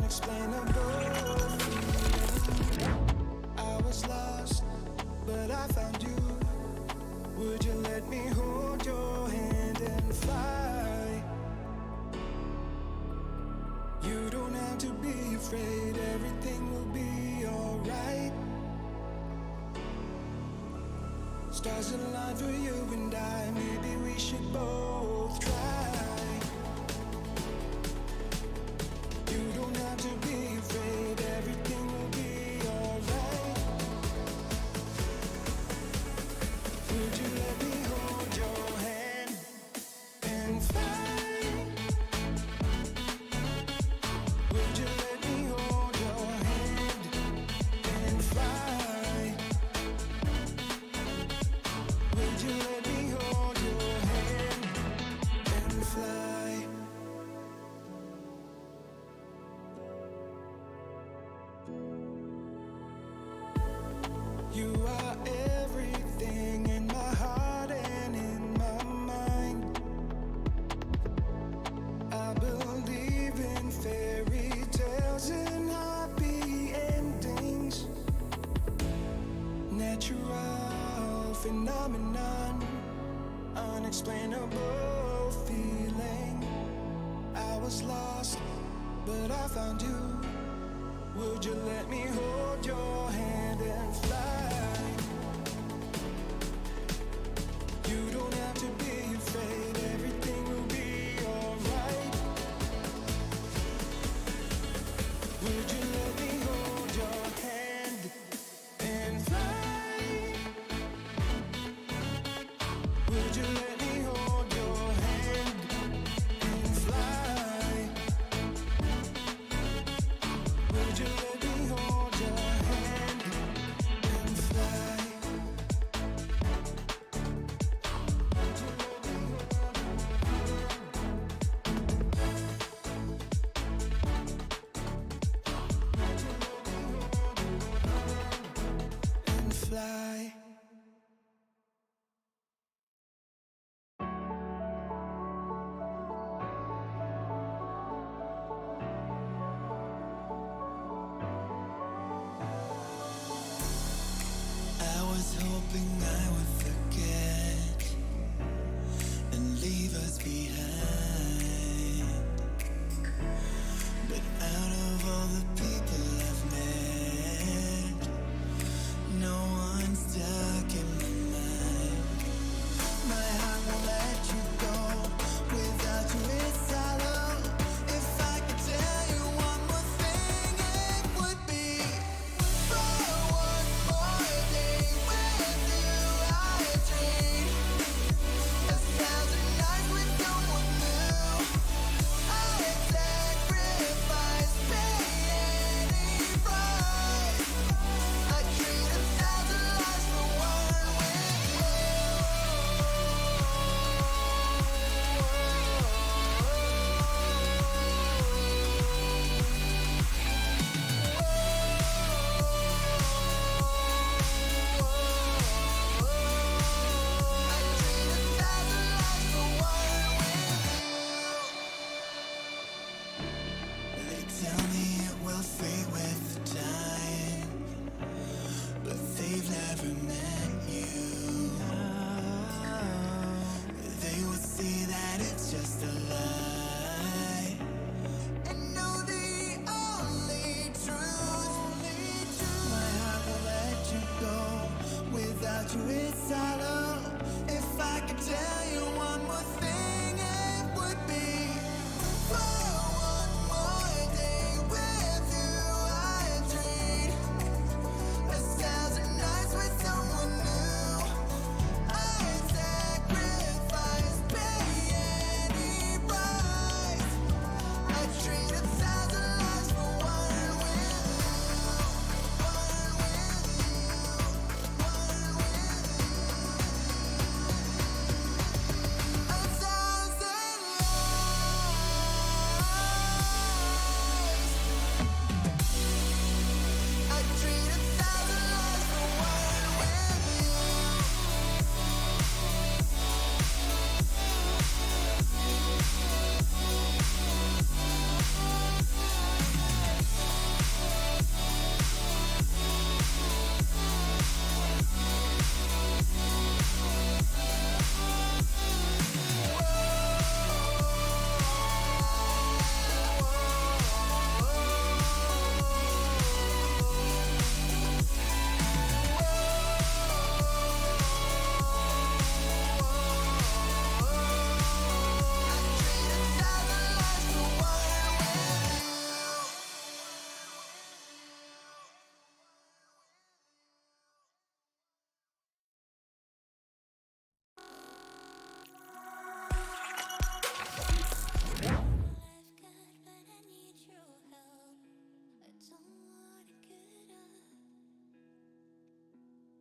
unexplainable feeling. I was lost, but I found you. Would you let me hold your hand and fly? You don't have to be afraid, everything will be alright. Stars align for you and I, maybe we should both try. You don't have to be afraid, everything will be alright. Would you let me hold your hand and fly? Would you let me hold your hand and fly? Would you let me hold your hand and fly? You are everything in my heart and in my mind. I believe in fairy tales and happy endings. Natural phenomenon, unexplainable feeling. I was lost, but I found you. Would you let me hold your hand and fly? You don't have to be afraid, everything will be alright. Would you let me hold your hand and fly? Would you let me hold your hand and fly? Would you let me hold your hand and fly? Would you let me hold and fly? I was hoping I would forget and leave us behind. But out of all the people I've met, no one's stuck in my mind. My heart won't let you go. Without you it's hollow. If I could tell you one more thing, it would be for one more day with you I dream.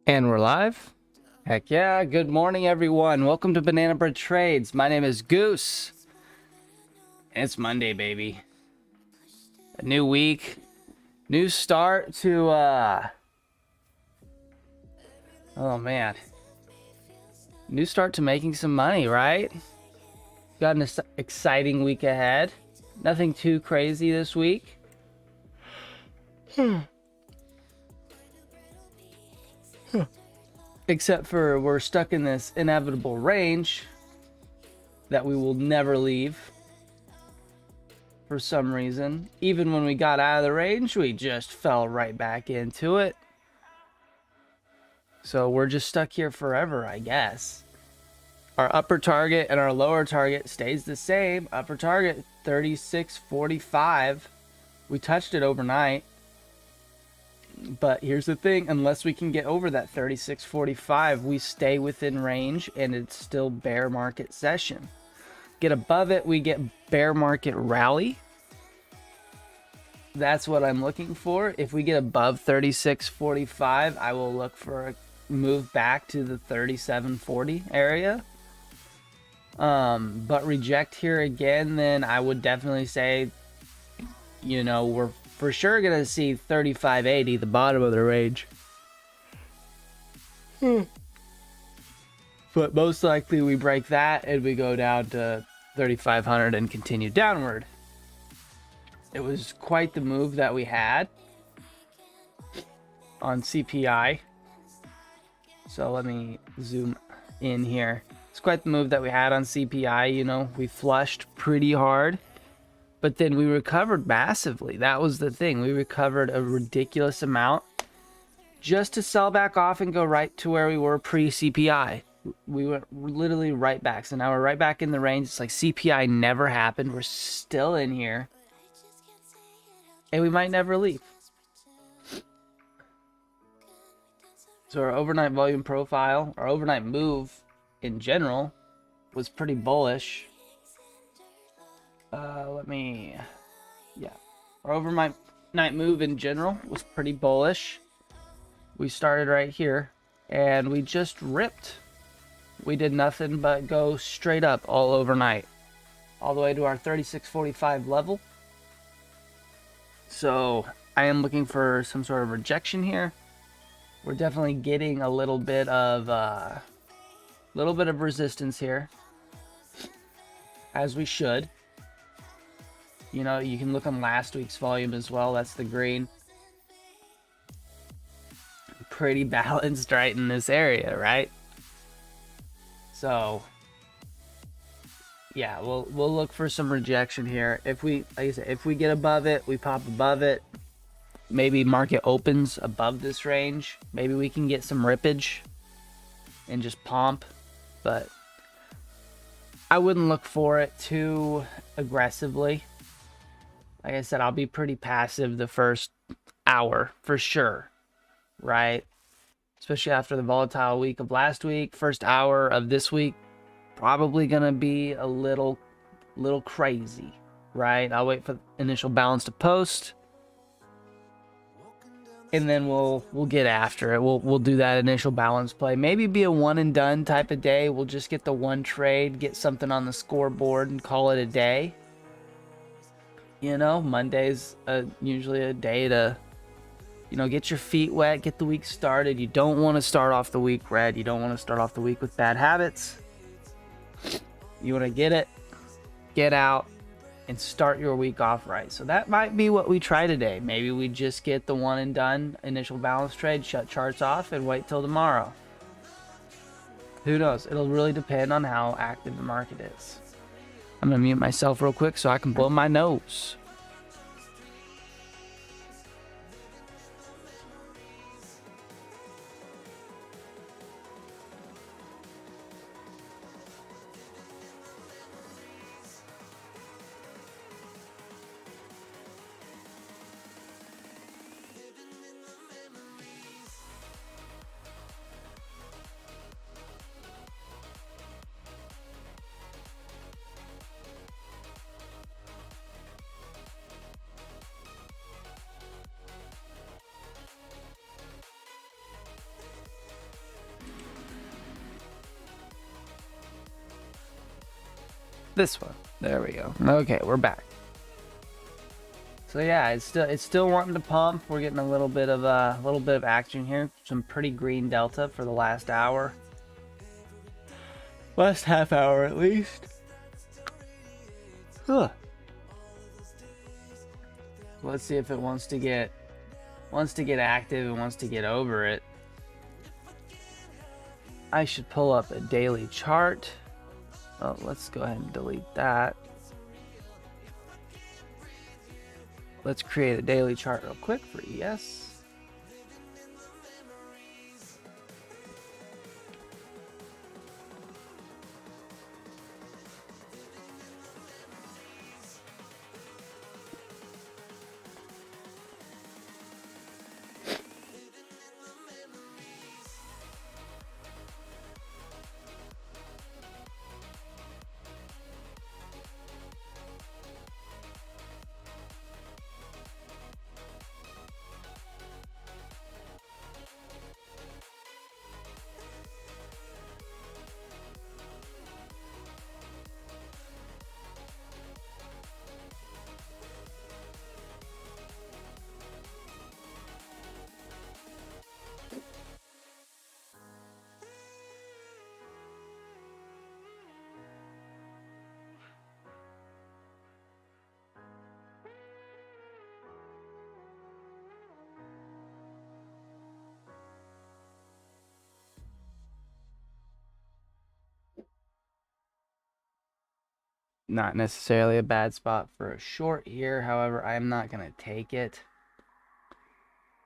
And we're live. Heck yeah. Good morning, everyone. Welcome to Banana Bread Trades. My name is Goose. And it's Monday, baby. A new week. New start to, oh, man. New start to making some money, right? Got an exciting week ahead. Nothing too crazy this week. Except for we're stuck in this inevitable range that we will never leave for some reason. Even when we got out of the range, we just fell right back into it. So we're just stuck here forever, I guess. Our upper target and our lower target stays the same. Upper target 36.45. We touched it overnight. But here's the thing, unless we can get over that 36.45, we stay within range and it's still bear market session. Get above it, we get bear market rally. That's what I'm looking for. If we get above 36.45, I will look for a move back to the 37.40 area. But reject here again, then I would definitely say, you know, we're for sure gonna see 35.80, the bottom of the range. But most likely we break that and we go down to 3,500 and continue downward. It was quite the move that we had on CPI. So let me zoom in here. It's quite the move that we had on CPI. You know, we flushed pretty hard. But then we recovered massively. That was the thing. We recovered a ridiculous amount just to sell back off and go right to where we were pre-CPI. We went literally right back. So now we're right back in the range. It's like CPI never happened. We're still in here. And we might never leave. So our overnight volume profile, our overnight move in general was pretty bullish. Our overnight move in general was pretty bullish. We started right here and we just ripped. We did nothing but go straight up all overnight, all the way to our 36.45 level. So I am looking for some sort of rejection here. We're definitely getting a little bit of resistance here, as we should. You know, you can look on last week's volume as well. That's the green. Pretty balanced right in this area, right? So, yeah, we'll look for some rejection here. If we, like I said, if we get above it, we pop above it. Maybe market opens above this range. Maybe we can get some rippage and just pump. But I wouldn't look for it too aggressively. Like I said, I'll be pretty passive the first hour for sure, right? Especially after the volatile week of last week. First hour of this week, probably gonna be a little crazy, right? I'll wait for initial balance to post, and then we'll get after it. We'll do that initial balance play. Maybe be a one and done type of day. We'll just get the one trade, get something on the scoreboard, and call it a day. You know, Monday's usually a day to, you know, get your feet wet, get the week started. You don't want to start off the week red. You don't want to start off the week with bad habits. You want to get it, get out, and start your week off right. So that might be what we try today. Maybe we just get the one and done initial balance trade, shut charts off, and wait till tomorrow. Who knows? It'll really depend on how active the market is. I'm going to mute myself real quick so I can blow my nose. This one. There we go. Okay, we're back. So yeah, it's still wanting to pump. We're getting a little bit of action here. Some pretty green delta for the last hour. Last half hour at least. Huh. Let's see if it wants to get active and wants to get over it. I should pull up a daily chart. Oh, let's go ahead and delete that. Let's create a daily chart real quick for ES. Not necessarily a bad spot for a short here. However, I'm not going to take it.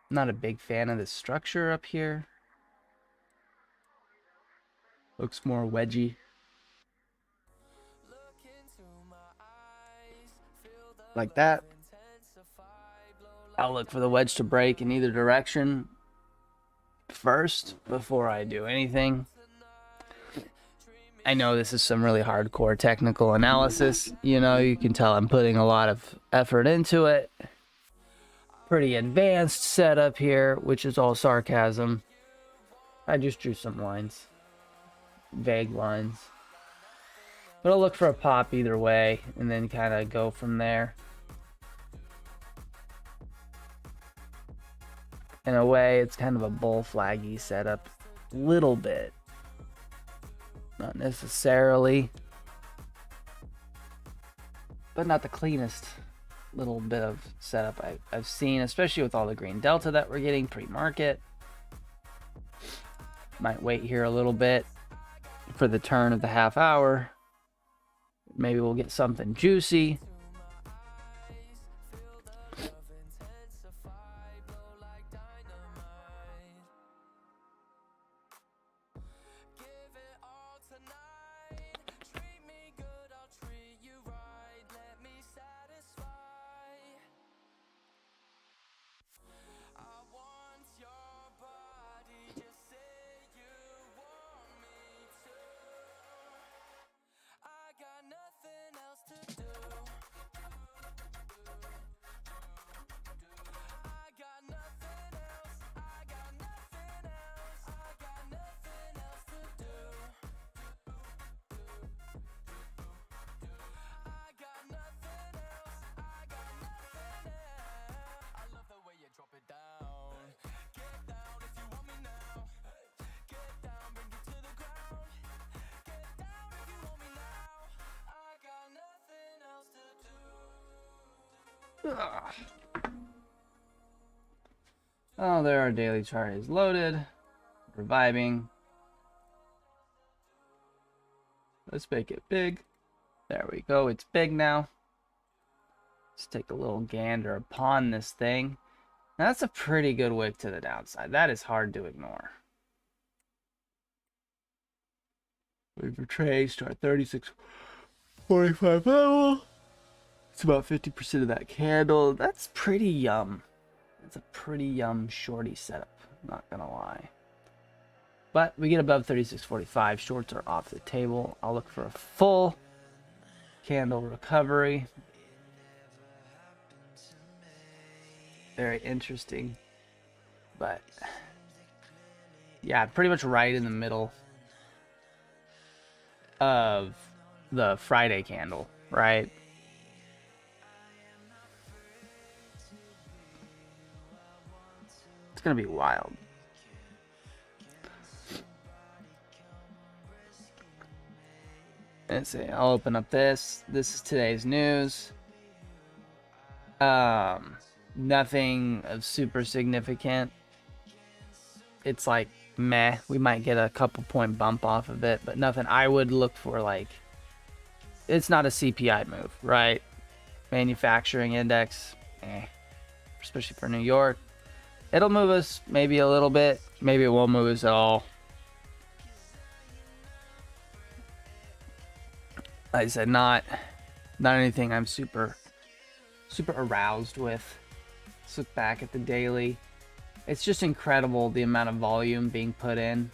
I'm not a big fan of this structure up here. Looks more wedgy. Like that. I'll look for the wedge to break in either direction first before I do anything. I know this is some really hardcore technical analysis. You know, you can tell I'm putting a lot of effort into it. Pretty advanced setup here, which is all sarcasm. I just drew some lines. Vague lines. But I'll look for a pop either way and then kind of go from there. In a way, it's kind of a bull flaggy setup. Little bit. Not necessarily. But not the cleanest little bit of setup I've seen, especially with all the green delta that we're getting pre-market. Might wait here a little bit for the turn of the half hour. Maybe we'll get something juicy. Oh, there our daily chart is loaded. Reviving. Let's make it big. There we go. It's big now. Let's take a little gander upon this thing. Now, that's a pretty good wick to the downside. That is hard to ignore. We've retraced our 36.45 level. It's about 50% of that candle. That's pretty yum. It's a pretty yum shorty setup, not gonna lie. But we get above 36.45. Shorts are off the table. I'll look for a full candle recovery. Very interesting. But yeah, pretty much right in the middle of the Friday candle, right? It's gonna be wild. Let's see. I'll open up this. This is today's news. Nothing of super significant. It's like meh. We might get a couple point bump off of it, but nothing I would look for. Like, it's not a CPI move, right? Manufacturing index, especially for New York. It'll move us maybe a little bit. Maybe it won't move us at all. Like I said, not anything I'm super aroused with. Let's look back at the daily. It's just incredible the amount of volume being put in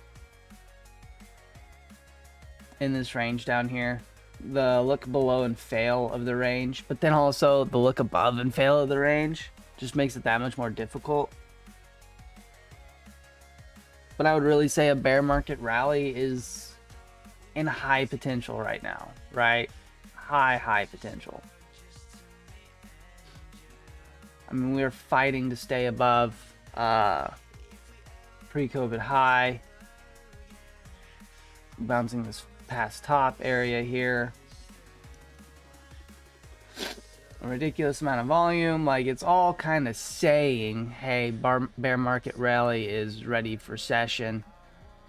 this range down here. The look below and fail of the range, but then also the look above and fail of the range just makes it that much more difficult. But I would really say a bear market rally is in high potential right now, right? High potential. I mean, we're fighting to stay above pre-COVID high. Bouncing this past top area here. A ridiculous amount of volume. Like, it's all kind of saying, hey, bear market rally is ready for session.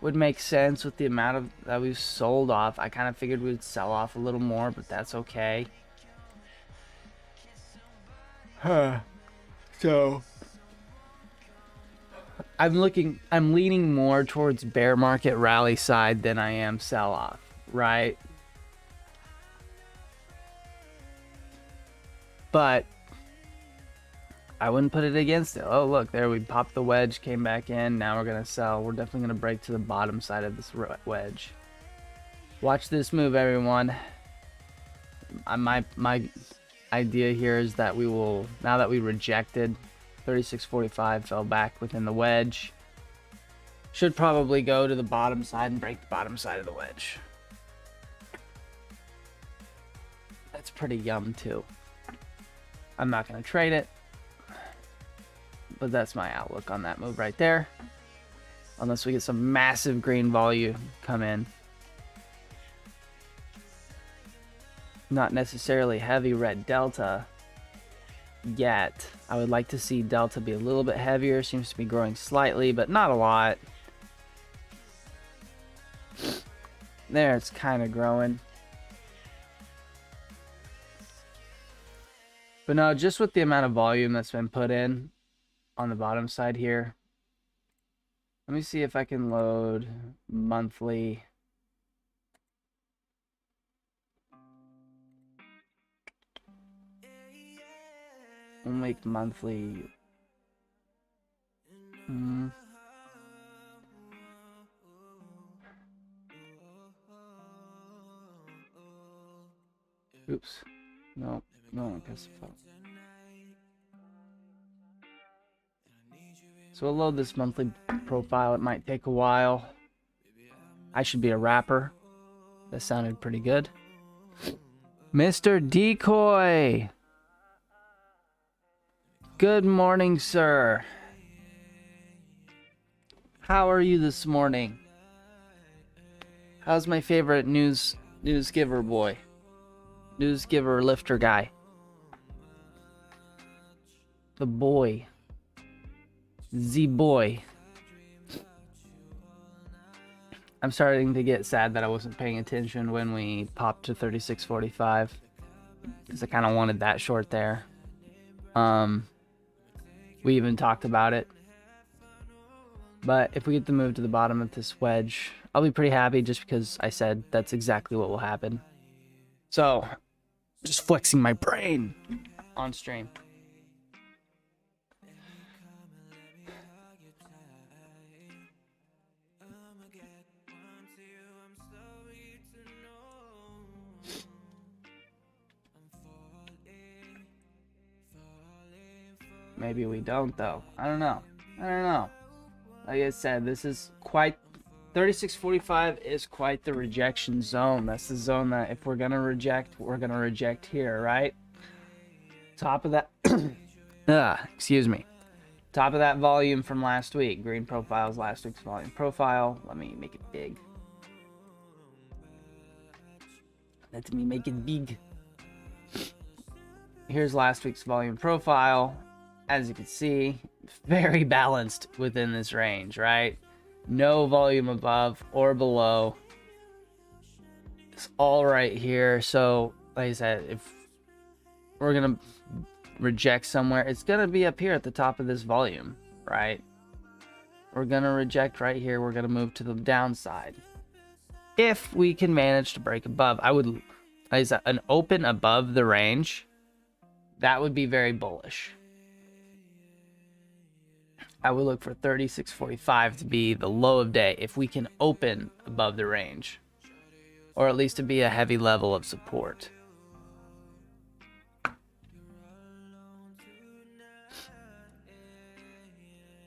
Would make sense with the amount of that we've sold off. I kind of figured we'd sell off a little more, but that's okay. So I'm leaning more towards bear market rally side than I am sell off, right? But I wouldn't put it against it. Oh, look, there we popped the wedge, came back in. Now we're going to sell. We're definitely going to break to the bottom side of this wedge. Watch this move, everyone. My idea here is that we will, now that we rejected 36.45, fell back within the wedge, should probably go to the bottom side and break the bottom side of the wedge. That's pretty yum too. I'm not going to trade it, but that's my outlook on that move right there. Unless we get some massive green volume come in. Not necessarily heavy red delta yet. I would like to see delta be a little bit heavier. Seems to be growing slightly, but not a lot. There, it's kind of growing. But no, just with the amount of volume that's been put in on the bottom side here. Let me see if I can load monthly. We'll make monthly. Oops. No, because the phone. So we'll load this monthly profile. It might take a while. I should be a rapper. That sounded pretty good. Mr. Decoy! Good morning, sir. How are you this morning? How's my favorite news giver boy? News giver lifter guy. The boy. The boy. I'm starting to get sad that I wasn't paying attention when we popped to 36.45. Because I kind of wanted that short there. We even talked about it. But if we get the move to the bottom of this wedge, I'll be pretty happy just because I said that's exactly what will happen. So, just flexing my brain on stream. Maybe we don't, though. I don't know. Like I said, this is quite 36.45 is quite the rejection zone. That's the zone that if we're going to reject, we're going to reject here, right? Top of that, excuse me. Top of that volume from last week. Green profile is last week's volume profile. Let me make it big. Let me make it big. Here's last week's volume profile. As you can see, very balanced within this range, right? No volume above or below. It's all right here. So, like I said, if we're going to reject somewhere, it's going to be up here at the top of this volume, right? We're going to reject right here. We're going to move to the downside. If we can manage to break above, I would, like I said, an open above the range, that would be very bullish. I would look for 36.45 to be the low of day if we can open above the range, or at least to be a heavy level of support.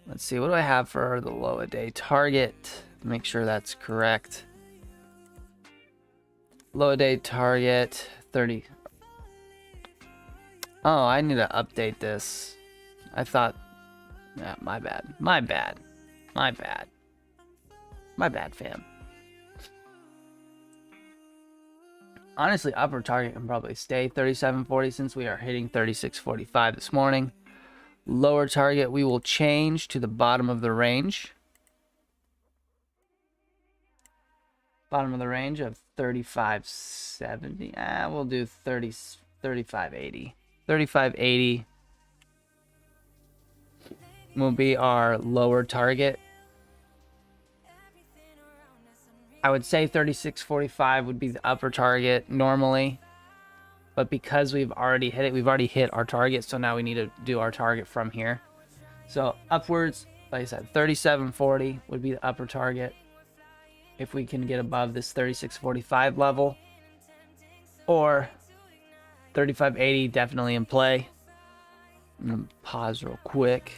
Let's see, what do I have for the low of day target? Make sure that's correct. Low of day target 30. Oh, I need to update this. I thought, yeah, my bad, fam. Honestly, upper target can probably stay 37.40 since we are hitting 36.45 this morning. Lower target, we will change to the bottom of the range. Bottom of the range of 35.70. We'll do 35.80. 35.80 will be our lower target. I would say 36.45 would be the upper target normally, but because we've already hit it, we've already hit our target, so now we need to do our target from here. So upwards, like I said, 37.40 would be the upper target if we can get above this 36.45 level, or 35.80 definitely in play. I'm gonna pause real quick.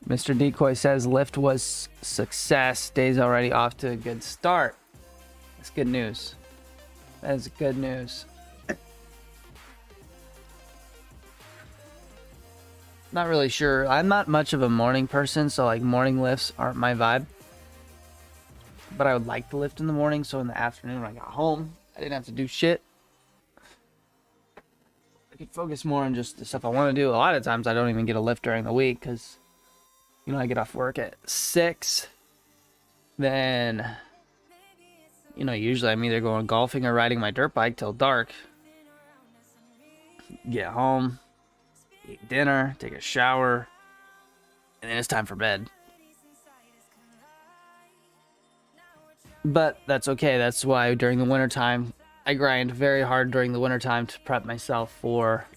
Mr. Decoy says lift was success. Day's already off to a good start. That's good news. That is good news. Not really sure. I'm not much of a morning person, so like morning lifts aren't my vibe. But I would like to lift in the morning, so in the afternoon when I got home, I didn't have to do shit. I could focus more on just the stuff I want to do. A lot of times I don't even get a lift during the week because, you know, I get off work at 6. Then, you know, usually I'm either going golfing or riding my dirt bike till dark. Get home, eat dinner, take a shower, and then it's time for bed. But that's okay. That's why during the wintertime, I grind very hard during the wintertime to prep myself for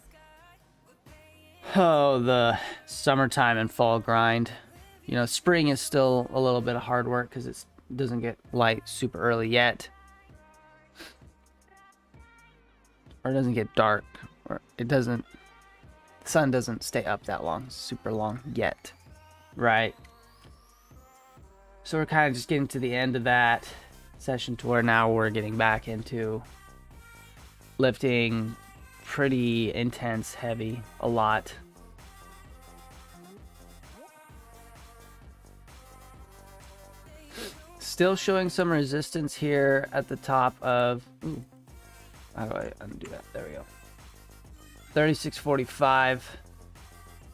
the summertime and fall grind. You know, spring is still a little bit of hard work because it doesn't get light super early yet. Or it doesn't get dark. Or it doesn't, the sun doesn't stay up that long, super long yet. Right? So we're kind of just getting to the end of that session to where now we're getting back into lifting pretty intense, heavy, a lot. Still showing some resistance here at the top of, how do I undo that? There we go. 36.45.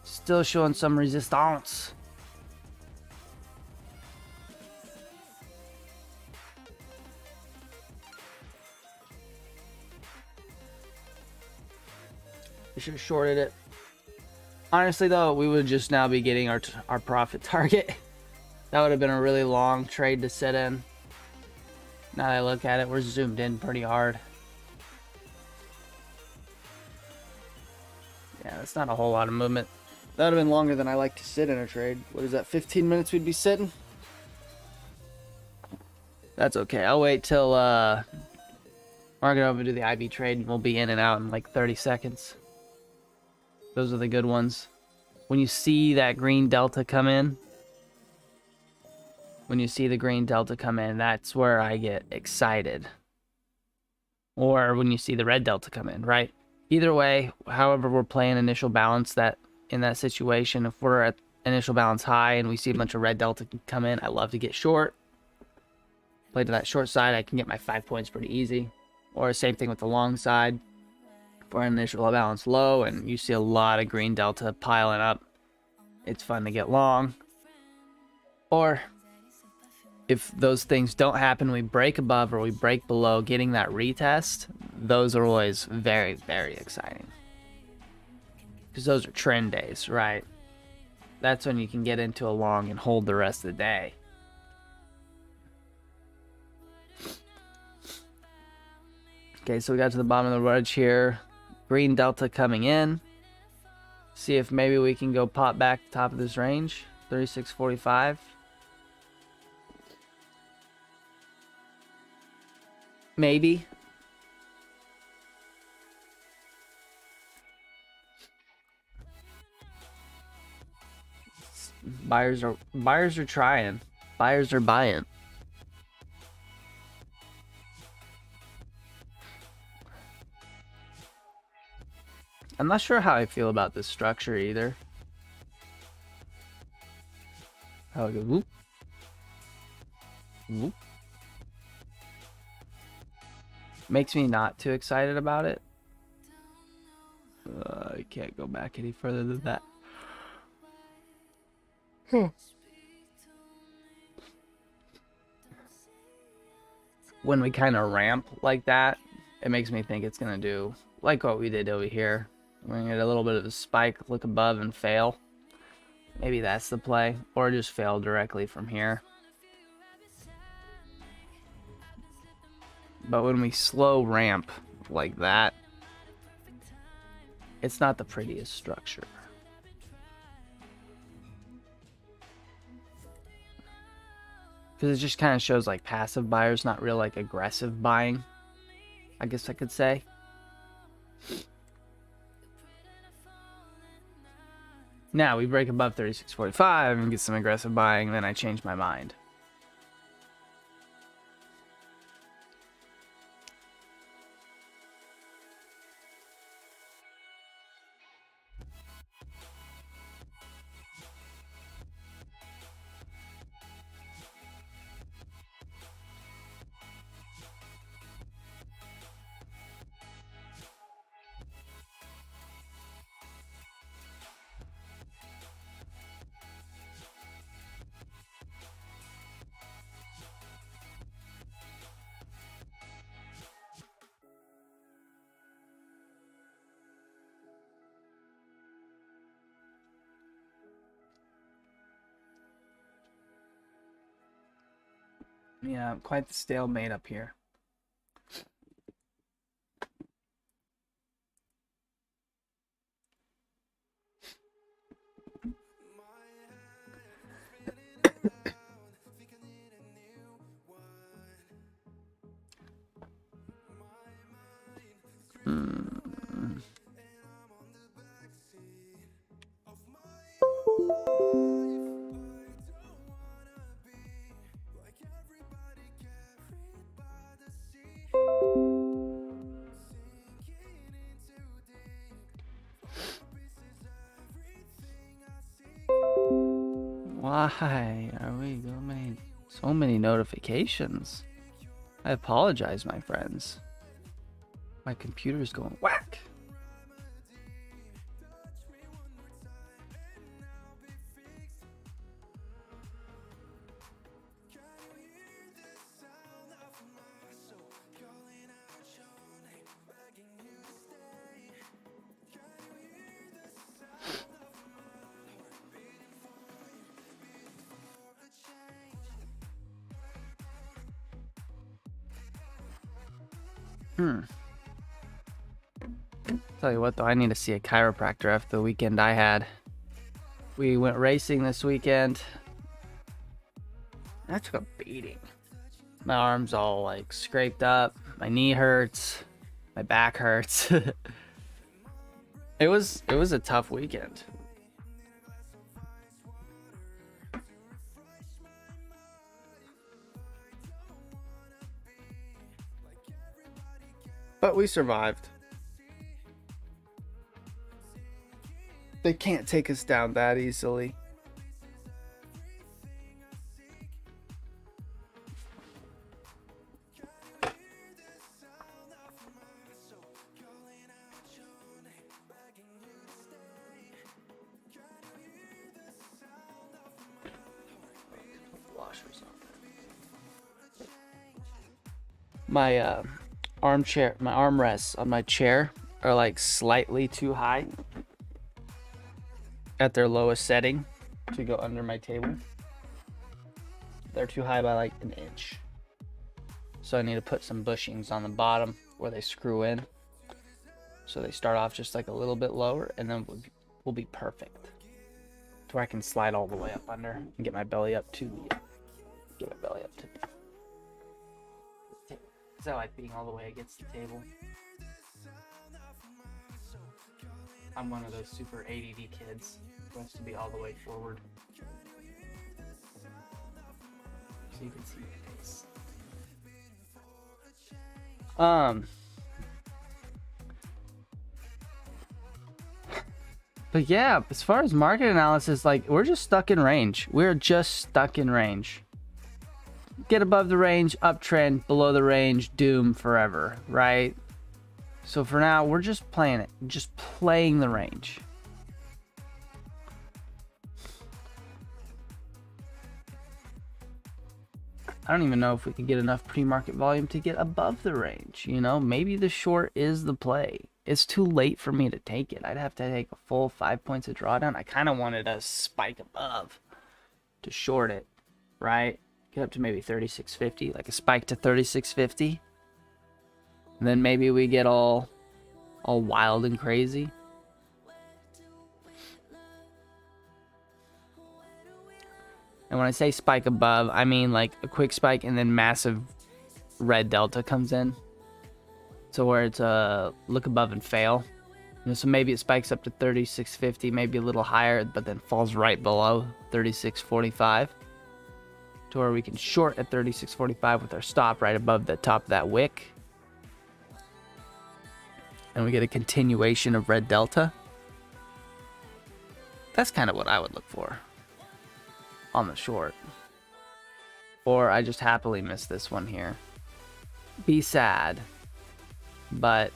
Still showing some resistance. We should have shorted it. Honestly, though, we would just now be getting our profit target. That would have been a really long trade to sit in. Now that I look at it, we're zoomed in pretty hard. Yeah, that's not a whole lot of movement. That would have been longer than I like to sit in a trade. What is that, 15 minutes we'd be sitting? That's okay. I'll wait till Mark over to the IB trade, and we'll be in and out in like 30 seconds. Those are the good ones. When you see that green delta come in, that's where I get excited. Or when you see the red delta come in, right? Either way, however we're playing initial balance, that in that situation, if we're at initial balance high and we see a bunch of red delta come in, I love to get short. Play to that short side, I can get my 5 points pretty easy. Or same thing with the long side. If we're initial balance low and you see a lot of green delta piling up, it's fun to get long. Or if those things don't happen, we break above or we break below, getting that retest, those are always very, very exciting. Because those are trend days, right? That's when you can get into a long and hold the rest of the day. Okay, so we got to the bottom of the wedge here. Green delta coming in. See if maybe we can go pop back to the top of this range. 36.45. Maybe. Buyers are trying. Buyers are buying. I'm not sure how I feel about this structure either. How I go whoop. Whoop. Makes me not too excited about it. I can't go back any further than that. When we kind of ramp like that, it makes me think it's going to do like what we did over here. We're going to get a little bit of a spike, look above and fail. Maybe that's the play. Or just fail directly from here. But when we slow ramp like that, it's not the prettiest structure. Because it just kind of shows like passive buyers, not real like aggressive buying, I guess I could say. Now we break above 36.45 and get some aggressive buying, and then I change my mind. Yeah, quite the stalemate up here. Why are we so many notifications? I apologize, my friends. My computer's going whack. Tell you what though, I need to see a chiropractor after the weekend I had. We went racing this weekend. I took a beating. My arm's all like scraped up. My knee hurts. My back hurts. It was a tough weekend. But we survived. They can't take us down that easily. My armchair, my armrests on my chair are like slightly too high at their lowest setting to go under my table. They're too high by like an inch. So I need to put some bushings on the bottom where they screw in. So they start off just like a little bit lower, and then we'll be perfect. To where I can slide all the way up under and get my belly up to the Is that like being all the way against the table? I'm one of those super ADD kids who wants to be all the way forward. So you can see my face. But yeah, as far as market analysis, like, we're just stuck in range. We're just stuck in range. Get above the range, uptrend, below the range, doom forever, right? So for now, we're just playing it. Just playing the range. I don't even know if we could get enough pre-market volume to get above the range. You know, maybe the short is the play. It's too late for me to take it. I'd have to take a full 5 points of drawdown. I kind of wanted a spike above to short it, right? Get up to maybe 36.50, like a spike to 36.50. And then maybe we get all wild and crazy. And when I say spike above, I mean like a quick spike and then massive red delta comes in. So where it's a look above and fail. You know, so maybe it spikes up to 36.50, maybe a little higher, but then falls right below 36.45. To where we can short at 36.45 with our stop right above the top of that wick. And we get a continuation of red delta. That's kind of what I would look for on the short. Or I just happily miss this one here. Be sad. But,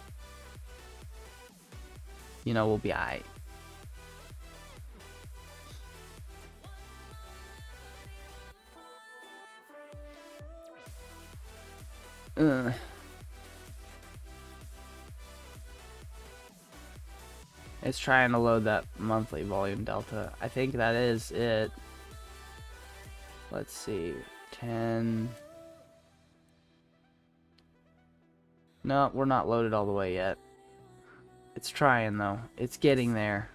you know, we'll be alright. It's trying to load that monthly volume delta. I think that is it. Let's see. 10. No, we're not loaded all the way yet. It's trying though. It's getting there.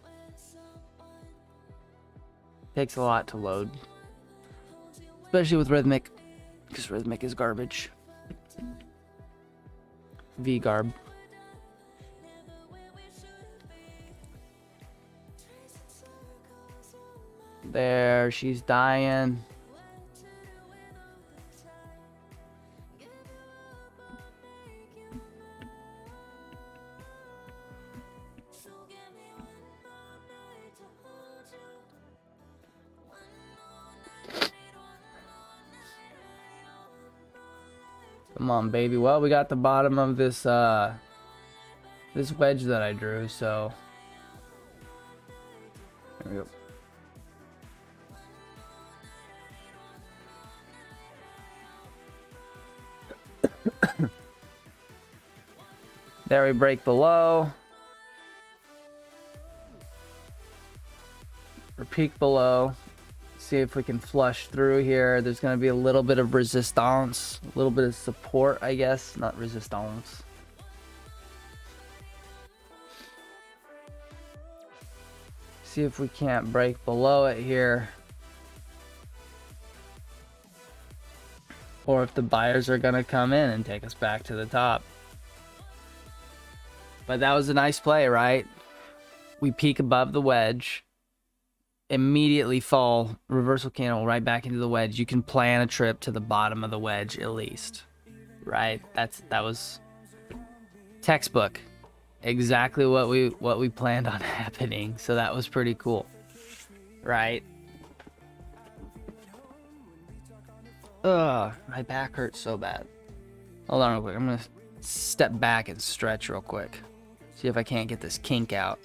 Takes a lot to load. Especially with Rhythmic. Because Rhythmic is garbage. V-garb. There, she's dying. Come on, baby. Well, we got the bottom of this this wedge that I drew, so there we go. There we break below. Or peak below. See if we can flush through here. There's going to be a little bit of resistance, a little bit of support, I guess, not resistance. See if we can't break below it here. Or if the buyers are gonna come in and take us back to the top. But that was a nice play, right? We peak above the wedge, immediately fall, reversal candle right back into the wedge. You can plan a trip to the bottom of the wedge at least, right? That was textbook, exactly what we planned on happening. So that was pretty cool, right? Ugh, my back hurts so bad. Hold on real quick. I'm gonna step back and stretch real quick. See if I can't get this kink out.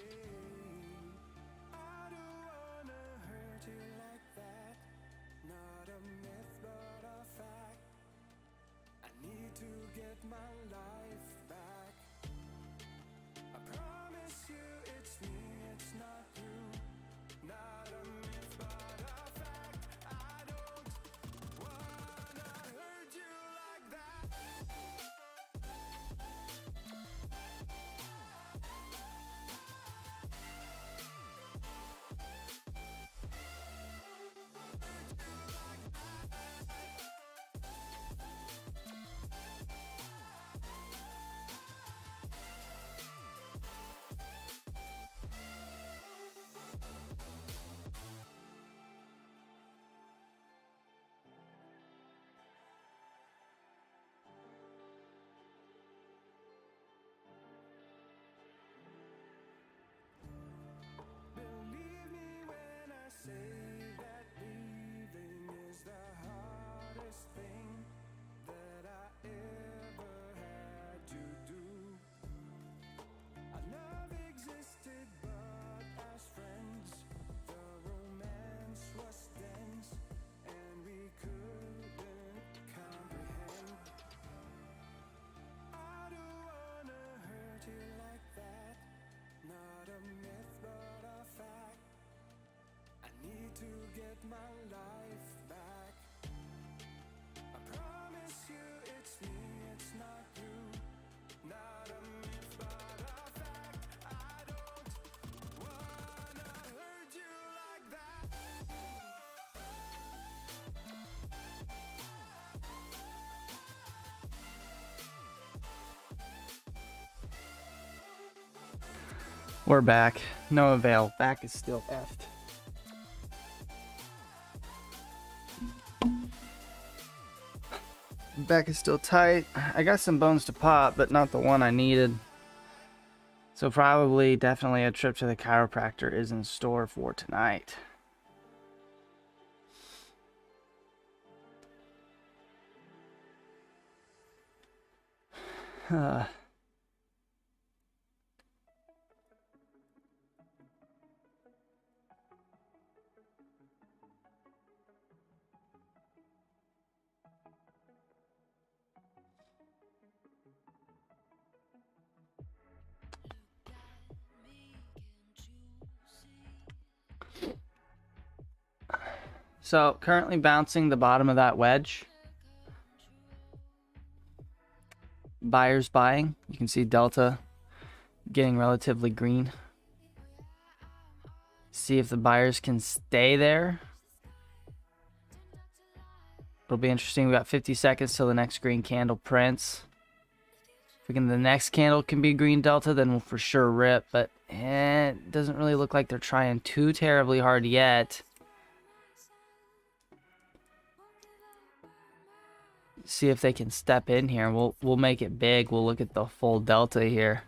We're back. No avail. Back is still effed. Back is still tight. I got some bones to pop, but not the one I needed. So probably, definitely a trip to the chiropractor is in store for tonight. So currently bouncing the bottom of that wedge. Buyers buying. You can see Delta getting relatively green. See if the buyers can stay there. It'll be interesting. We got 50 seconds till the next green candle prints. If the next candle can be green Delta, then we'll for sure rip. But it doesn't really look like they're trying too terribly hard yet. See if they can step in here. We'll make it big. We'll look at the full Delta here.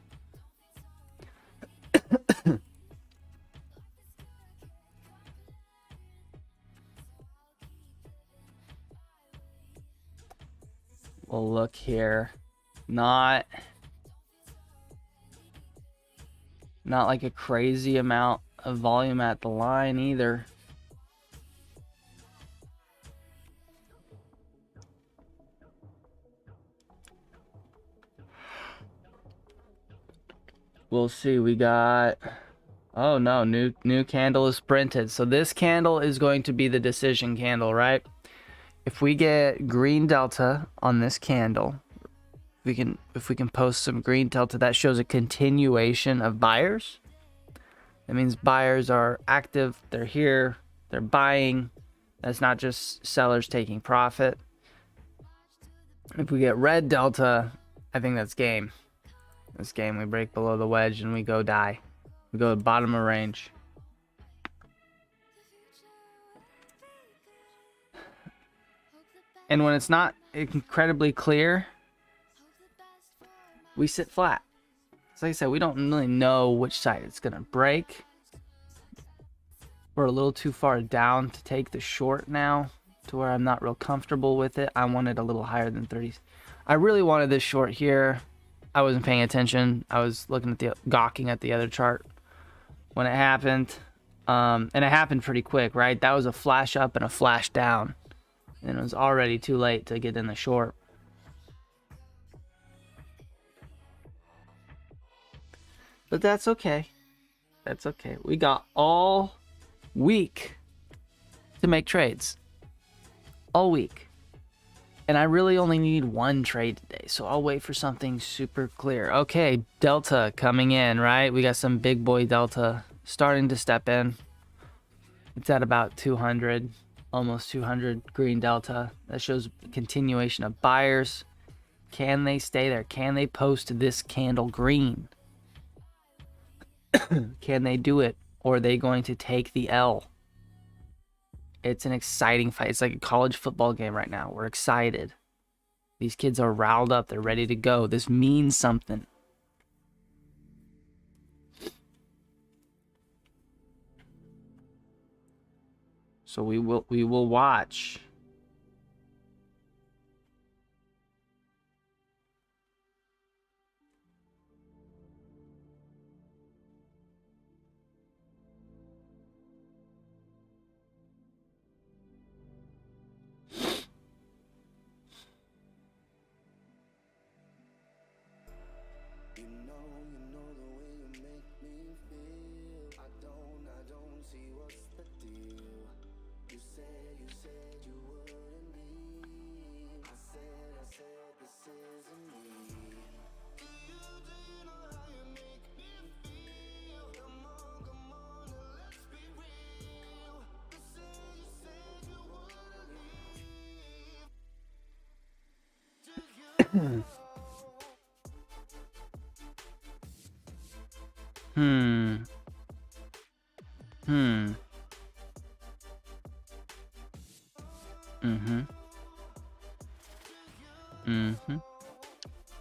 We'll look here. Not like a crazy amount of volume at the line either. We'll see. We got, oh no, new candle is printed. So this candle is going to be the decision candle, right? If we get green Delta on this candle, if we can post some green Delta, that shows a continuation of buyers. That means buyers are active. They're here. They're buying. That's not just sellers taking profit. If we get red delta, I think that's game. This game, we break below the wedge and we go die. We go to the bottom of range. And when it's not incredibly clear, we sit flat. So like I said, we don't really know which side it's going to break. We're a little too far down to take the short now, to where I'm not real comfortable with it. I want it a little higher than 30. I really wanted this short here. I wasn't paying attention. I was looking at gawking at the other chart when it happened. And it happened pretty quick, right? That was a flash up and a flash down. And it was already too late to get in the short. But that's okay. That's okay. We got all week to make trades. All week. And I really only need one trade today, so I'll wait for something super clear. Okay, delta coming in, right? We got some big boy delta starting to step in. It's at about 200, almost 200 green delta. That shows continuation of buyers. Can they stay there? Can they post this candle green? Can they do it? Or are they going to take the L? It's an exciting fight. It's like a college football game right now. We're excited. These kids are riled up. They're ready to go. This means something. So we will watch.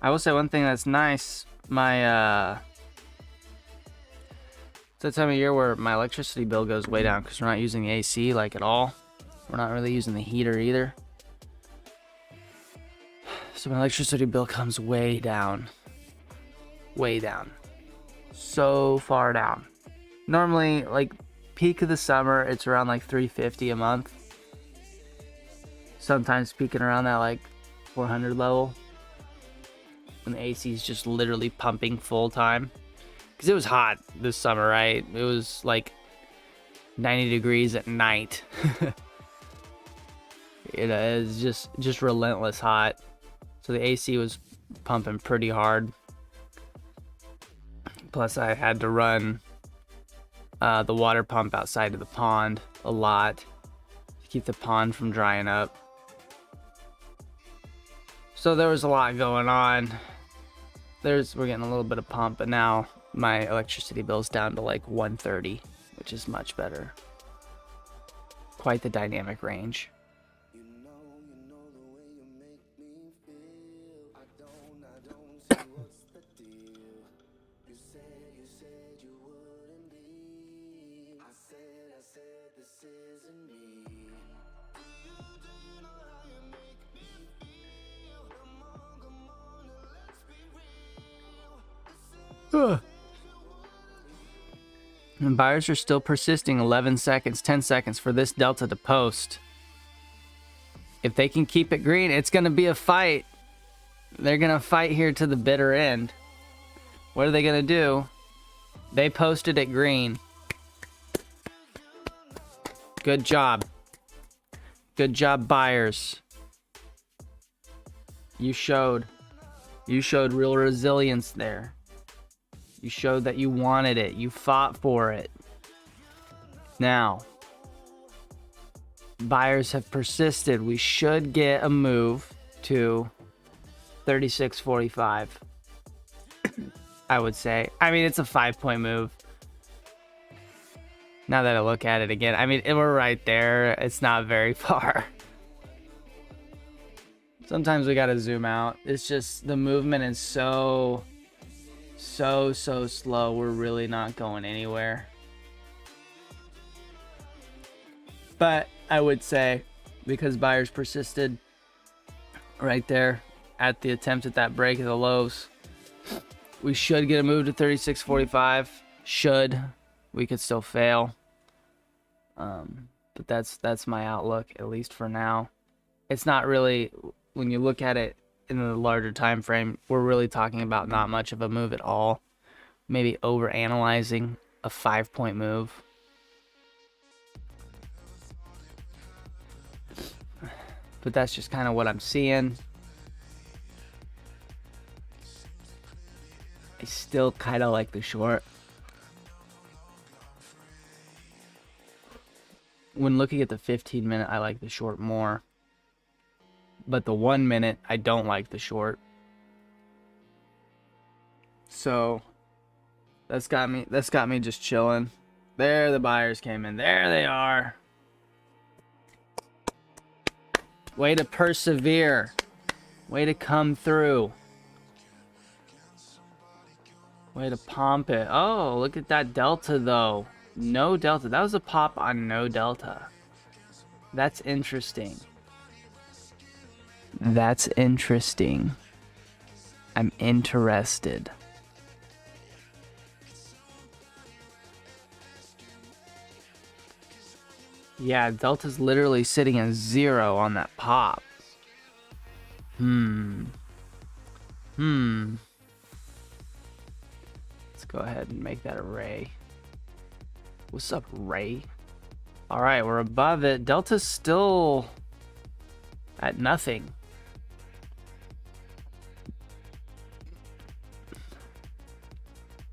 I will say one thing that's nice. My it's that time of year where my electricity bill goes way down because we're not using the AC like at all. We're not really using the heater either. So my electricity bill comes way down. Way down. So far down. Normally, like peak of the summer, it's around like $350 a month. Sometimes peaking around that like 400 level. When the AC is just literally pumping full time. Because it was hot this summer, right? It was like 90 degrees at night. It is just relentless hot. So the AC was pumping pretty hard. Plus I had to run the water pump outside of the pond a lot to keep the pond from drying up. So there was a lot going on. We're getting a little bit of pump, but now my electricity bill's down to like 130, which is much better. Quite the dynamic range. And buyers are still persisting 11 seconds, 10 seconds for this delta to post. If they can keep it green, it's going to be a fight. They're going to fight here to the bitter end. What are they going to do? They posted it green. Good job. Good job, buyers. You showed real resilience there. You showed that you wanted it. You fought for it. Now, buyers have persisted. We should get a move to 36.45. I would say. I mean, it's a 5-point move. Now that I look at it again, I mean, we're right there. It's not very far. Sometimes we gotta zoom out. It's just the movement is so slow. We're really not going anywhere. But I would say, because buyers persisted right there at the attempt at that break of the lows, we should get a move to 36.45. Should. We could still fail. But that's my outlook, at least for now. It's not really, when you look at it in the larger time frame, we're really talking about not much of a move at all. Maybe over analyzing a 5-point move. But that's just kind of what I'm seeing. I still kind of like the short. When looking at the 15-minute, I like the short more. But the 1 minute, I don't like the short. So that's got me just chilling. There the buyers came in. There they are. Way to persevere. Way to come through. Way to pump it. Oh, look at that delta though. No delta. That was a pop on no delta. That's interesting. That's interesting. I'm interested. Yeah, delta's literally sitting at 0 on that pop. Let's go ahead and make that a ray. What's up, Ray? Alright, we're above it. Delta's still at nothing.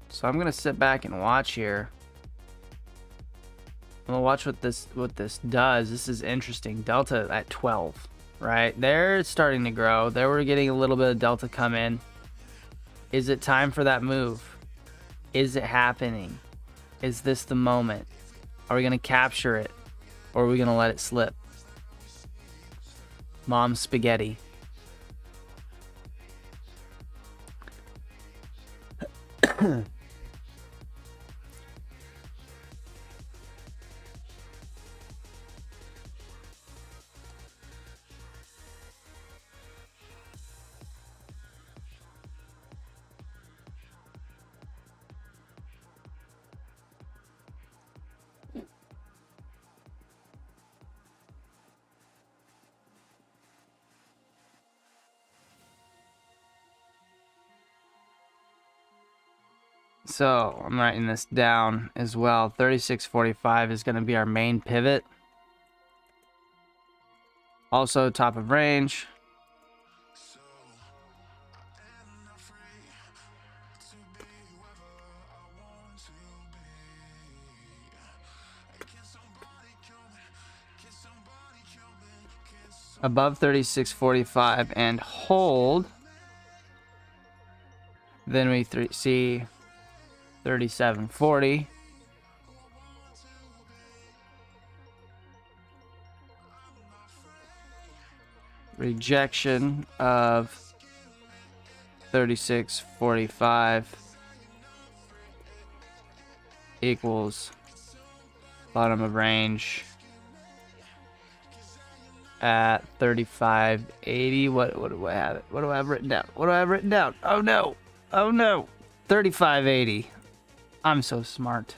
So I'm gonna sit back and watch here. I'm gonna watch what this does. This is interesting. Delta at 12, right? There it's starting to grow. There we're getting a little bit of delta come in. Is it time for that move? Is it happening? Is this the moment? Are we gonna capture it? Or are we gonna let it slip? Mom spaghetti. So I'm writing this down as well. 36.45 is going to be our main pivot. Also top of range. Above 36.45 and hold. Then we see 37.40. Rejection of 36.45 equals bottom of range at 35.80. What do I have? What do I have written down? What do I have written down? Oh no. Oh no. 35.80. I'm so smart.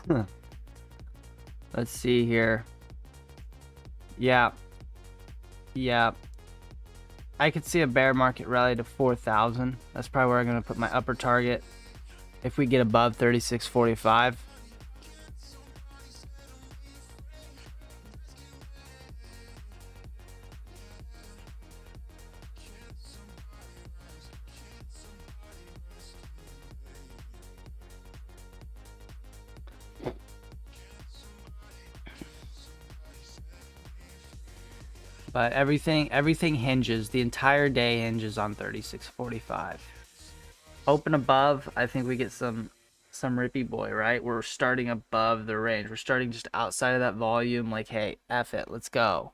Let's see here. Yeah. Yeah. I could see a bear market rally to 4,000. That's probably where I'm going to put my upper target if we get above 36.45. But everything hinges. The entire day hinges on 36.45. Open above, I think we get some rippy boy, right? We're starting above the range. We're starting just outside of that volume. Like, hey, F it, let's go.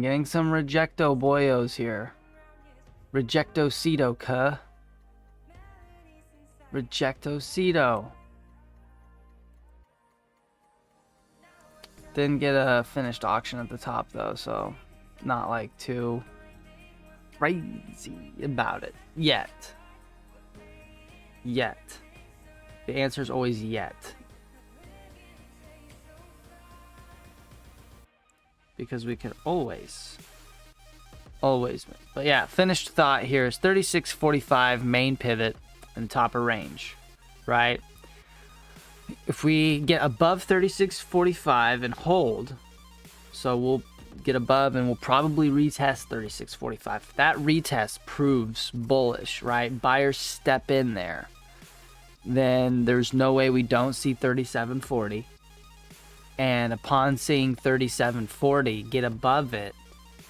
Getting some rejecto boyos here. Rejecto-cito, cuh. Rejecto-cito. Didn't get a finished auction at the top though, so not like too crazy about it yet. The answer is always yet. Because we can always. But yeah, finished thought here is 36.45 main pivot and top of range, right? If we get above 36.45 and hold, so we'll get above and we'll probably retest 36.45. If that retest proves bullish, right? Buyers step in there. Then there's no way we don't see 37.40. And upon seeing 37.40 get above it,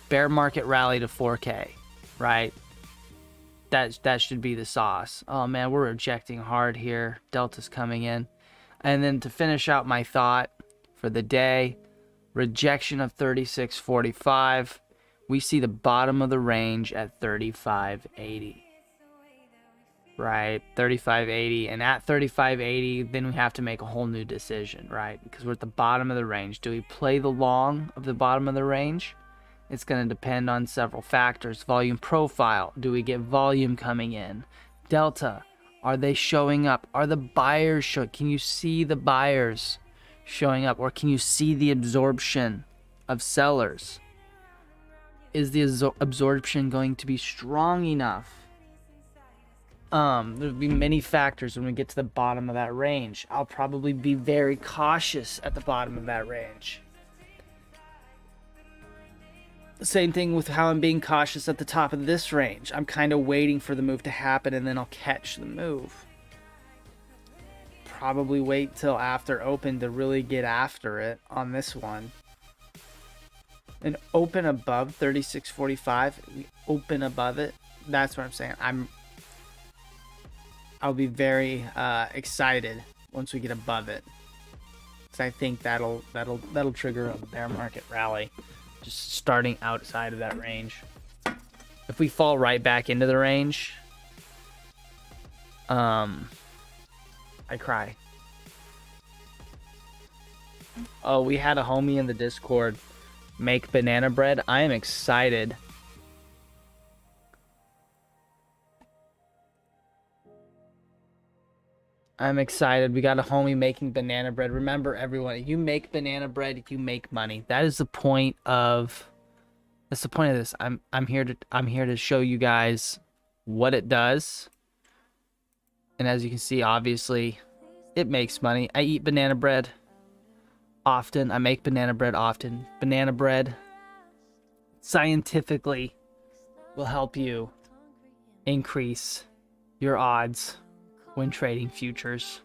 bear market rally to 4K, right? That should be the sauce. Oh man, we're rejecting hard here. Delta's coming in. And then to finish out my thought for the day, rejection of 36.45. We see the bottom of the range at 35.80. Right, 35.80, and at 35.80 then we have to make a whole new decision, right? Because we're at the bottom of the range. Do we play the long of the bottom of the range? It's going to depend on several factors. Volume profile, do we get volume coming in? Delta, are they showing up? Are the buyers showing? Can you see the buyers showing up, or can you see the absorption of sellers? Is the absorption going to be strong enough? There'll be many factors when we get to the bottom of that range. I'll probably be very cautious at the bottom of that range. Same thing with how I'm being cautious at the top of this range. I'm kind of waiting for the move to happen and then I'll catch the move. Probably wait till after open to really get after it on this one. And open above 36.45, we open above it. That's what I'm saying. I'll be very excited once we get above it, because I think that'll trigger a bear market rally, just starting outside of that range. If we fall right back into the range, I cry. Oh, we had a homie in the Discord make banana bread. I am excited. I'm excited. We got a homie making banana bread. Remember, everyone, you make banana bread, you make money. That is the point of this. I'm here to show you guys what it does. And as you can see, obviously, it makes money. I eat banana bread often. I make banana bread often. Banana bread scientifically will help you increase your odds when trading futures.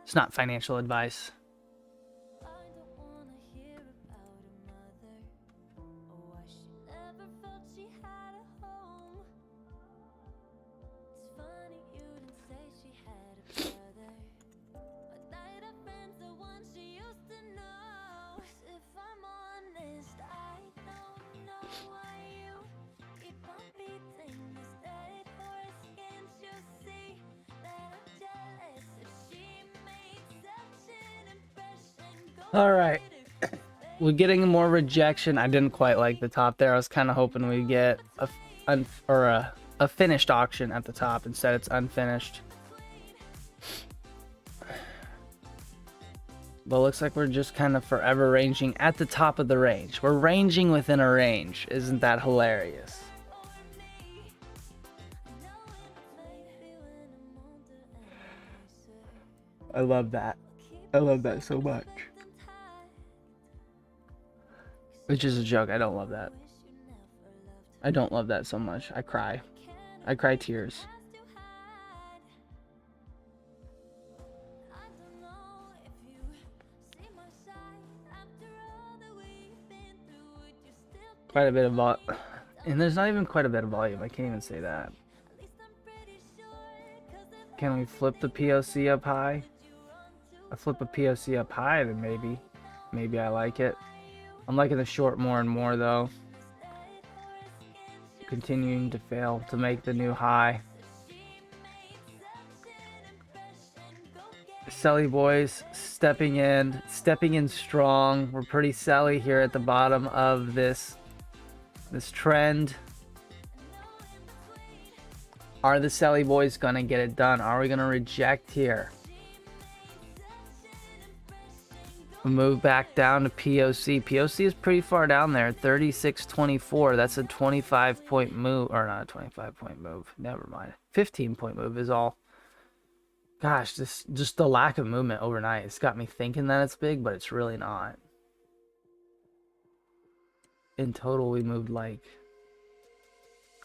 It's not financial advice. All right. We're getting more rejection. I didn't quite like the top there. I was kind of hoping we'd get a finished auction at the top. Instead, it's unfinished. But it looks like we're just kind of forever ranging at the top of the range. We're ranging within a range. Isn't that hilarious? I love that. I love that so much. Which is a joke. I don't love that. I don't love that so much. I cry. I cry tears. Quite a bit of volume. And there's not even quite a bit of volume. I can't even say that. Can we flip the POC up high? I flip a POC up high, then maybe I like it. I'm liking the short more and more though. Continuing to fail to make the new high. Selly boys stepping in strong. We're pretty selly here at the bottom of this trend. Are the selly boys gonna get it done? Are we gonna reject here? Move back down to POC. POC is pretty far down there, 36.24. That's a 25-point move, or not a 25-point move. Never mind. 15-point move is all. Gosh, just the lack of movement overnight. It's got me thinking that it's big, but it's really not. In total, we moved like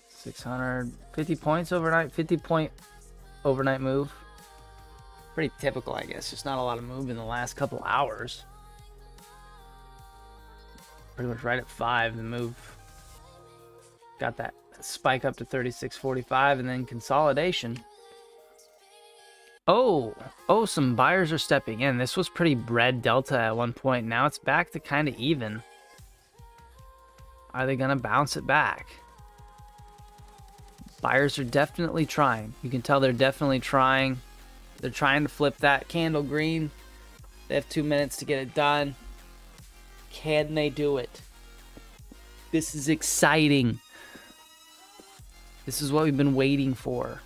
650 points overnight. 50-point overnight move. Pretty typical, I guess. Just not a lot of move in the last couple hours. Pretty much right at 5, the move got that spike up to 36.45, and then consolidation. Oh, some buyers are stepping in. This was pretty red delta at one point. Now it's back to kind of even. Are they gonna bounce it back? Buyers are definitely trying. You can tell they're definitely trying. They're trying to flip that candle green. They have 2 minutes to get it done. Can they do it? This is exciting. This is what we've been waiting for.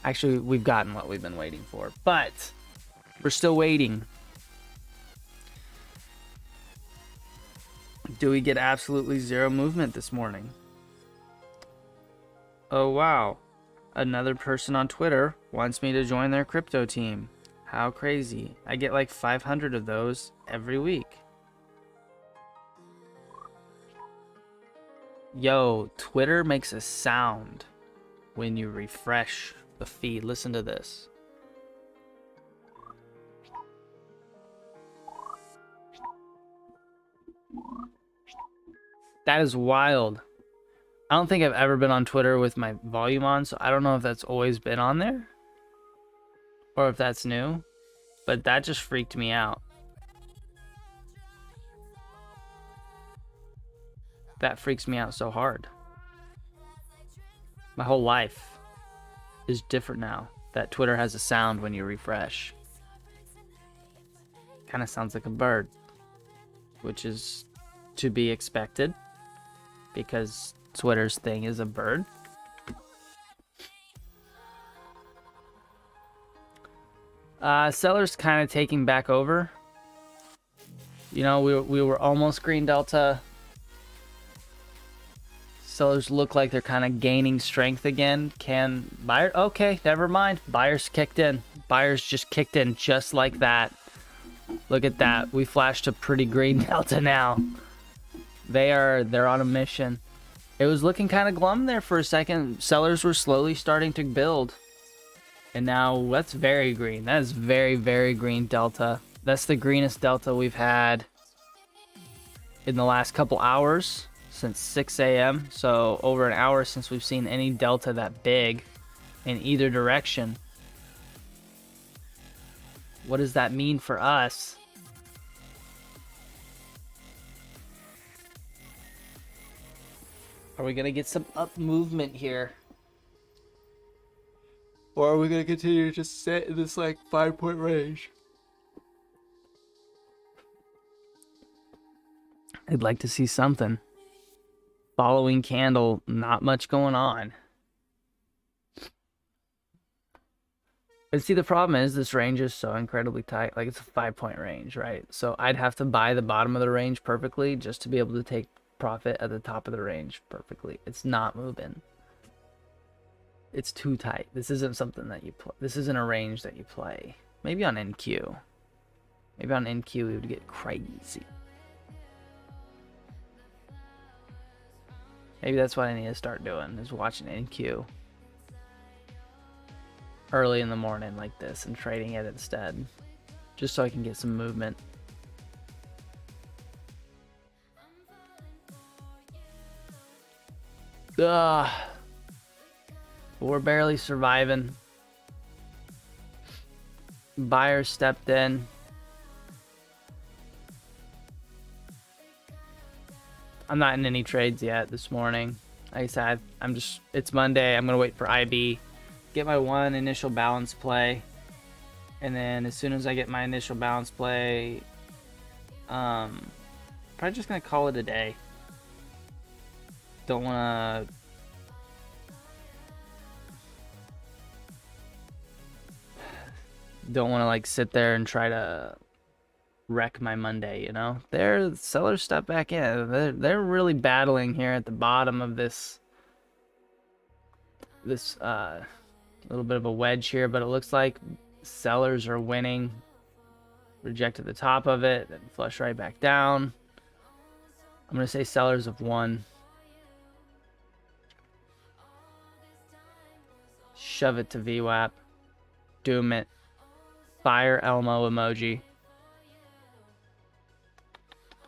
Actually, we've gotten what we've been waiting for, but we're still waiting. Do we get absolutely zero movement this morning? Oh, wow. Another person on Twitter wants me to join their crypto team. How crazy. I get like 500 of those every week. Yo, Twitter makes a sound when you refresh the feed. Listen to this. That is wild. I don't think I've ever been on Twitter with my volume on, so I don't know if that's always been on there or if that's new, but that just freaked me out. That freaks me out so hard. My whole life is different now that Twitter has a sound when you refresh. Kind of sounds like a bird, which is to be expected because Twitter's thing is a bird. Sellers kind of taking back over. You know, we were almost green delta. Sellers look like they're kind of gaining strength again. Can buyer? Okay, never mind. Buyers kicked in. Buyers just kicked in just like that. Look at that. We flashed a pretty green delta now. They're on a mission. It was looking kind of glum there for a second. Sellers were slowly starting to build. And now that's very green. That is very, very green delta. That's the greenest delta we've had in the last couple hours since 6 a.m. So over an hour since we've seen any delta that big in either direction. What does that mean for us? Are we going to get some up movement here? Or are we going to continue to just sit in this like 5-point range? I'd like to see something. Following candle, not much going on. But see, the problem is this range is so incredibly tight. Like, it's a 5-point range, right? So I'd have to buy the bottom of the range perfectly just to be able to take profit at the top of the range perfectly. It's not moving. It's too tight. This isn't something that you play. This isn't a range that you play. Maybe on NQ. Maybe on NQ we would get crazy. Maybe that's what I need to start doing, is watching NQ early in the morning like this and trading it instead, just so I can get some movement. We're barely surviving. Buyers stepped in. I'm not in any trades yet this morning. Like I said, it's Monday. I'm going to wait for IB, get my one initial balance play. And then as soon as I get my initial balance play, probably just going to call it a day. Don't want to like sit there and try to wreck my Monday, you know. Sellers step back in. They're really battling here at the bottom of this little bit of a wedge here, but it looks like sellers are winning. Rejected the top of it, then flush right back down. I'm gonna say sellers have won. Shove it to VWAP. Doom it. Fire Elmo emoji.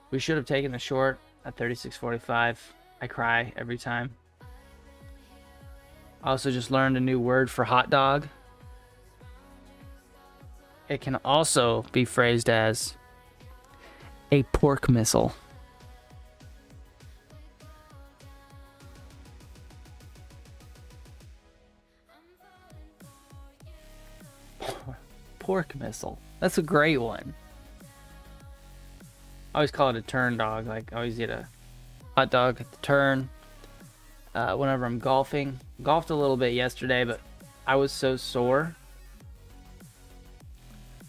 We should have taken the short at 36.45. I cry every time. I also just learned a new word for hot dog. It can also be phrased as a pork missile. Pork missile. That's a great one. I always call it a turn dog. Like, I always eat a hot dog at the turn. Whenever I'm golfing. Golfed a little bit yesterday, but I was so sore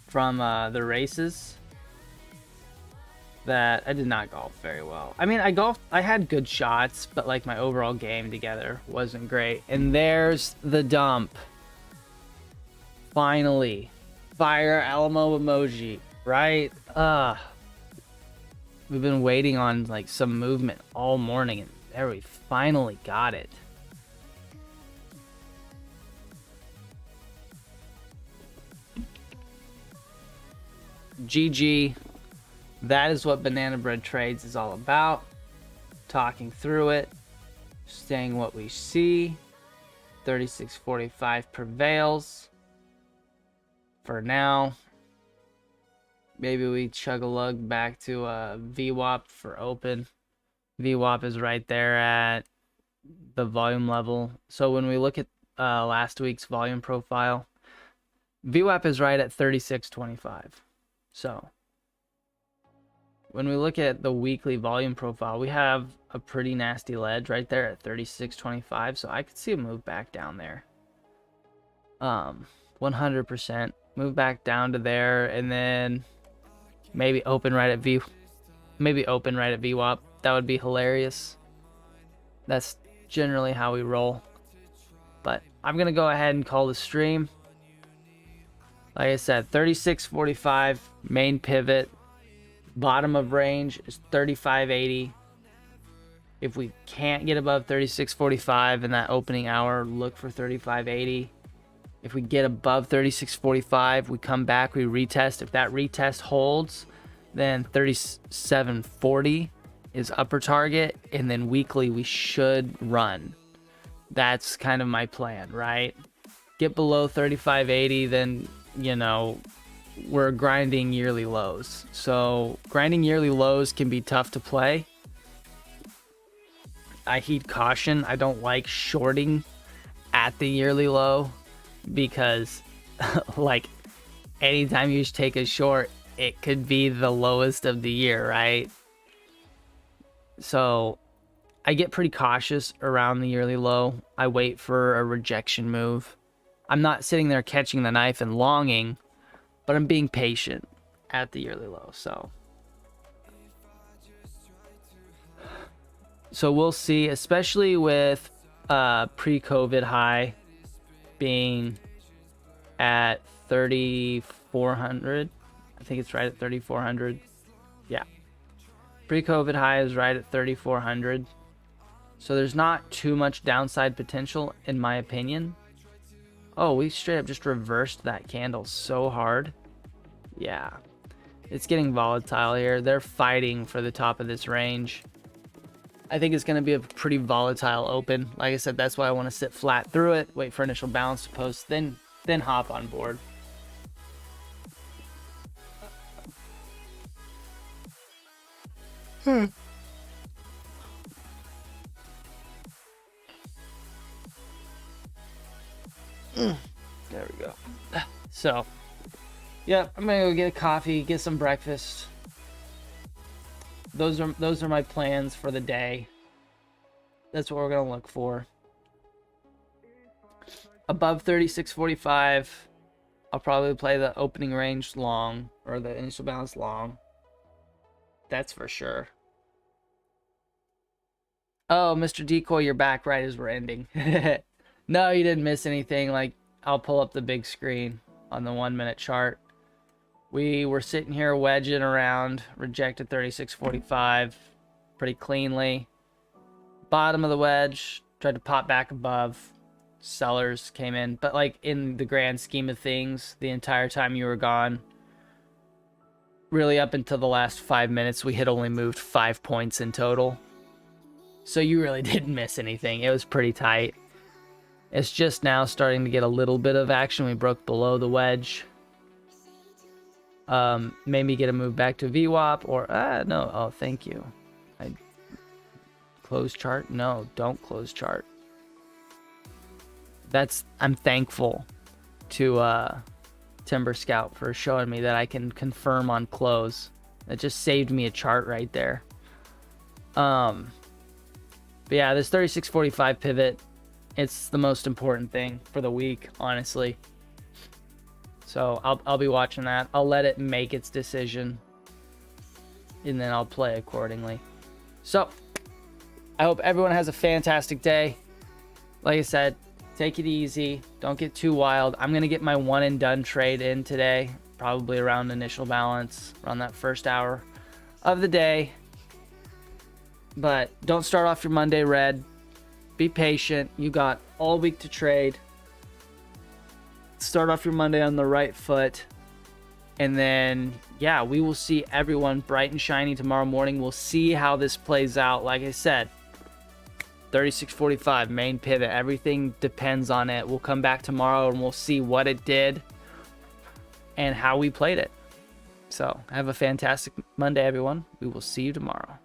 from the races that I did not golf very well. I mean, I had good shots, but like my overall game together wasn't great. And there's the dump. Finally. Fire Elmo emoji, right? We've been waiting on like some movement all morning, and there we finally got it. GG. That is what Banana Bread Trades is all about. Talking through it, saying what we see. 36.45 prevails. For now, maybe we chug a lug back to VWAP for open. VWAP is right there at the volume level. So when we look at last week's volume profile, VWAP is right at 36.25. So when we look at the weekly volume profile, we have a pretty nasty ledge right there at 36.25. So I could see a move back down there. 100%. Move back down to there, and then maybe open right at VWAP. That would be hilarious. That's generally how we roll. But I'm gonna go ahead and call the stream. Like I said, 36.45 main pivot. Bottom of range is 35.80. If we can't get above 36.45 in that opening hour, look for 35.80. If we get above 36.45, we come back, we retest. If that retest holds, then 37.40 is upper target, and then weekly we should run. That's kind of my plan, right? Get below 35.80, then, you know, we're grinding yearly lows. So grinding yearly lows can be tough to play. I heed caution. I don't like shorting at the yearly low, because like anytime you take a short, it could be the lowest of the year, right? So I get pretty cautious around the yearly low. I wait for a rejection move. I'm not sitting there catching the knife and longing, but I'm being patient at the yearly low. So we'll see, especially with pre-COVID high being at 3,400. I think it's right at 3,400. Yeah. Pre-COVID high is right at 3,400. So there's not too much downside potential, in my opinion. Oh, we straight up just reversed that candle so hard. Yeah. It's getting volatile here. They're fighting for the top of this range. I think it's going to be a pretty volatile open. Like I said, that's why I want to sit flat through it, wait for initial balance to post, then hop on board. There we go. So, yeah, I'm gonna go get a coffee, get some breakfast. Those are my plans for the day. That's what we're gonna look for. Above 36.45, I'll probably play the opening range long, or the initial balance long. That's for sure. Oh, Mr. Decoy, you're back right as we're ending. No, you didn't miss anything. Like, I'll pull up the big screen on the 1 minute chart. We were sitting here wedging around, rejected 36.45 pretty cleanly. Bottom of the wedge, tried to pop back above. Sellers came in, but like in the grand scheme of things, the entire time you were gone, really up until the last 5 minutes, we had only moved 5 points in total. So you really didn't miss anything. It was pretty tight. It's just now starting to get a little bit of action. We broke below the wedge. Made me get a move back to VWAP or no. Oh, thank you. I close chart. No, don't close chart. I'm thankful to Timber Scout for showing me that I can confirm on close. That just saved me a chart right there. But yeah, this 36.45 pivot, it's the most important thing for the week, honestly. So I'll be watching that. I'll let it make its decision, and then I'll play accordingly. So I hope everyone has a fantastic day. Like I said, take it easy. Don't get too wild. I'm going to get my one and done trade in today, probably around initial balance, around that first hour of the day. But don't start off your Monday red. Be patient. You got all week to trade. Start off your Monday on the right foot. And then, yeah, we will see everyone bright and shiny tomorrow morning. We'll see how this plays out. Like I said, 36.45 main pivot. Everything depends on it. We'll come back tomorrow and we'll see what it did and how we played it. So have a fantastic Monday, everyone. We will see you tomorrow.